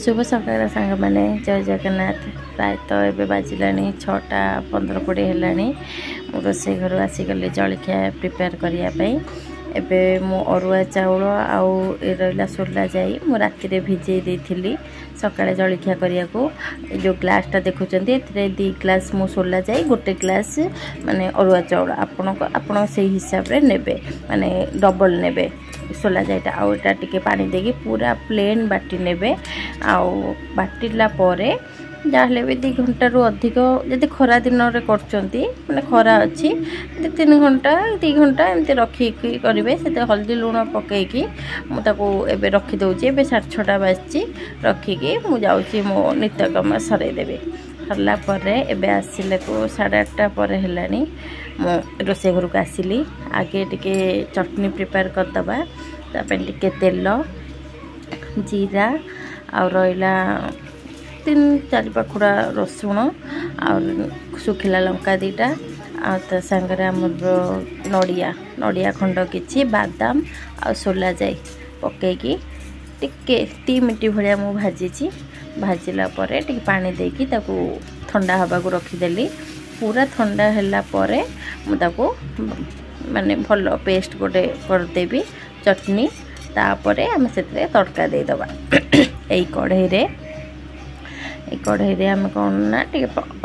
शुभ सकाळ सांग मैंने जय जगन्नाथ। प्रायतः एवं बाजिला 6:15-20 है। मु रोसे घर आसीगली जलखिया प्रिपेयर करने। एबे मु अरुआ चाउल आउ रहा सोला जाई मु राति भिजे देती सकाଳେ जलखिया करिया को। जो ग्लासटा देखुं 2 ग्लास मु सोला जाई 1 ग्लास माने अरुआ चाउल आपण से हिसाब रे नेबे माने डबल नेबे सोला जाइटा आउ एटा टिके पानी देगी पूरा प्लेन बाटी नेबे। आउ बाटिला परे जाहले भी 2 घंटा रु अधिक जदि खरा दिन रे करचंती माने खरा अछि 3 घंटा 2 घंटा एमते रखी करिवे। सेते हल्दी लूण पकेकी मु ताको एबे रखी दउची। एबे 6:30 बाजची रखी के मु जाउची मो नित्यकर्म सरे देबे। हल्ला परे एबे आसिले को 8:30 परे हेलानी मु रोसे घर को आसिली। आगे टिके चटनी प्रिपेयर कर दबा तापे टिके तेल जीरा आ रहिला 3-4 पाखुड़ा रसुण और सुखिला लंका 2टा आ संगे आमर नड़िया खंड किछि बादाम आ सोला जाई पकेकी टिके 3 मिनट भलिया मु भाजीची। भाजिला परे टिके पानी देकी ताको ठंडा हवा को रखीदेली। पूरा ठंडा हैला परे मु ताको माने भलो पेस्ट गोटे कर देबी चटनी। तापरे हम सेतरे तड़का दे दबा। एई कढ़ई रे हम कौन ना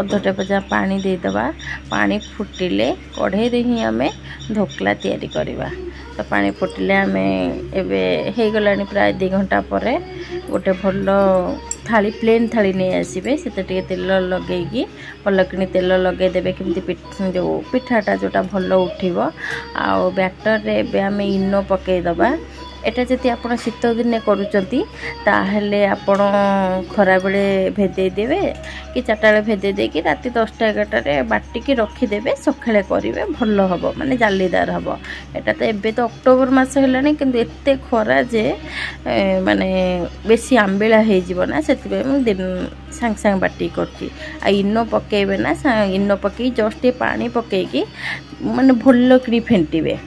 अध टेपा पानी दे दबा। पानी फुटिले कढ़ई रे ही हमें ढोकला तैयारी करवा। तो पानी फुटिले हमें एबे हे गलानी प्राय 2 घंटा परे गोटे भलो थाली प्लेन थाली नहीं आसबे। से तेल लगेगी भल कि तेल लगे देबे केमती जो पिठाटा जोटा भल उठिबो। आ बैटर रे एबे हमें इनो पके दबा। एटा जति आपण शीत दिन करूचंती ताहले आपण खरा बेले भेदे देबे कि 4टा बेले भेदे देकी राति 10-11 रे बाटी की रखी देबे। सखाळे करिवे भलो हबो माने जालीदार हबो। एटा तो एबे तो अक्टोबर मास हेलानी किंतु एते खरा जे माने बेसी आंबेला हे जीवो ना सेति मु दिन सांग सांग बाटी करती। आ इनो पकेबे ना इनो पके जस्ट पानी पकेकी माने भलो कि फेंटीबे।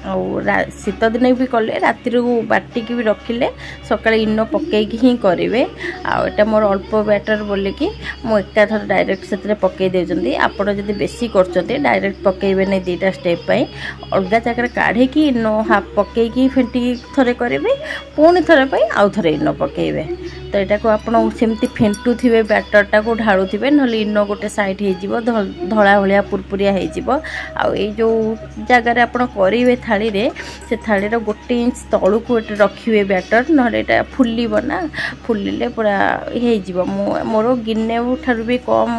शीत दिन भी कले राति बाटिकी भी रखिले सकाळे इनो पकेकी ही करेंगे। आटा मोर अल्प बैटर बोलिकी मु एका थर डायरेक्ट से पकई देउचंदी। आपण जदि बेसी करचंती डायरेक्ट पकेबे नै 2टा स्टेप पई अलगा जगह काढ़े की इनो हाफ पकेकी फेंटी थरे करेंगे पुणी थरे पई आउ थरे इनो पकेबे। तो एटा को आपण सेमती फेंटू थिबे बैटरटा को ढाळू थिबे नहले इनो गोटे साइड हे जिवो धळा भलिया पुरपुरिया हे जिवो। आ ए जो जगह रे आपण करिवे थाली रे से थाली रो 1 इंच तळु को एटा रखिवे बैटर नहले एटा फुल्लीबो ना। फुल्लिले पूरा हे जिवो। मोर गिन्ने ठारू भी कम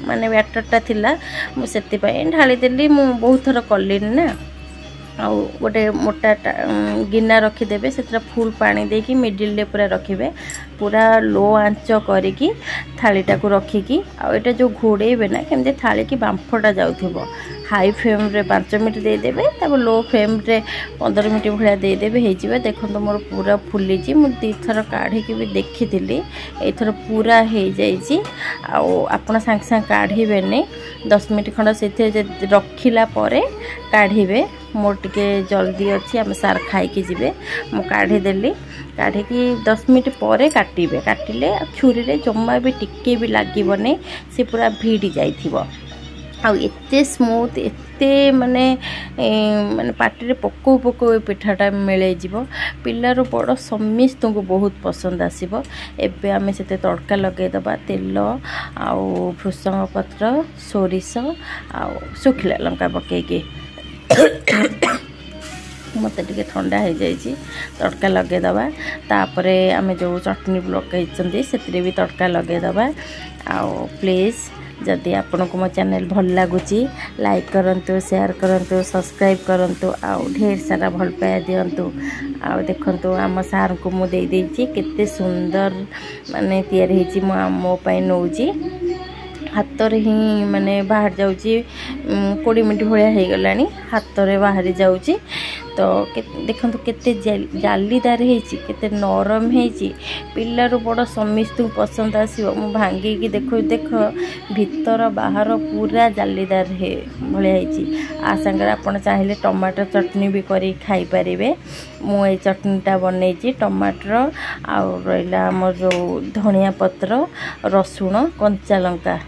माने बैटरटा थिला मु सेति पई ढाली देली। मु बहुत थर कलिन ना। आ गोटे मोटा गिना रखीदेवे से फुल पानी देकी मिडिल रे पूरा रखिबे। पूरा लो आंच करिकी थालीटा को रखिकी आटा जो घोड़ेबे ना केमते थाली की बांफटा जाउथिबो। हाई फ्लेम रे 5 मिनट दे देबे तब लो फ्लेम रे 15 मिनट भलिया दे देबे हे जिवो। देखो मोर पूरा फुली जी मु 2 थर काढ़ी की भी देखिथिली एथर पूरा हे जाईची। आ आपण सांग सांग काढ़ीबे ने 10 मिनट खंड सेथे रखिला परे काढ़ीबे। मोर टिके जल्दी अच्छी आम सार खाई जीवे मु काढ़ी देली। काढ़ी की 10 मिनट पर काटिबे। काटिले छुरी रे जम्मा भी टिके भी लागबने से पूरा भिड़ी जाइथिबो। आ एते स्मूथ एते माने माने पाटी रे पको पको पिठाटा मिले जीवो। पिल्लार बड़ समिस्त तुमको बहुत पसंद आसीबो। एबे आमे सेते तड़का लगे दबा तेल आ भृषंग पत्र सोरिष आ सुखिला लंका पकेकी मत टे ठंडा हो जाइए तड़का लगे दबा। तापरे आमे जो चटनी लगे से भी तड़का लगे दबा। आओ प्लीज जदि आपन को मो चैनल भल लगुच लाइक करंतु शेयर करंतु सब्सक्राइब करंतु आउ ढेर सारा भल पाया दिंतु। आ देखंतु आम सार को मु दे देछि केते सुंदर माने तैयारी हेछि मो पई नौजी। हाथ रे ही माने बाहर जाउची 20 मिनट भलिया हे गलानी हाथ रे बाहर जाउची। तो देखंतु केते जालीदार हेची केते नरम हेची पिल्लारू बड़ समस्त पसंद आसीबो मु भांगी की देख भीतर बाहर पूरा जालीदार हे भलिया हेची आ संगे आपण चाहिले टमाटर चटनी भी करी खाई परिबे मु ए चटनीटा बनैची टमाटर आ रहिला हमर जो धनिया पत्र रसुण कंचा लंका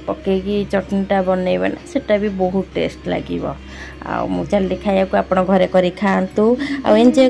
पकईकी चटनीटा बनैबे ना सेटा भी बहुत टेस्ट लागिबो आ मु चली खाया को आपण घरे करी खांतु आ एंजॉय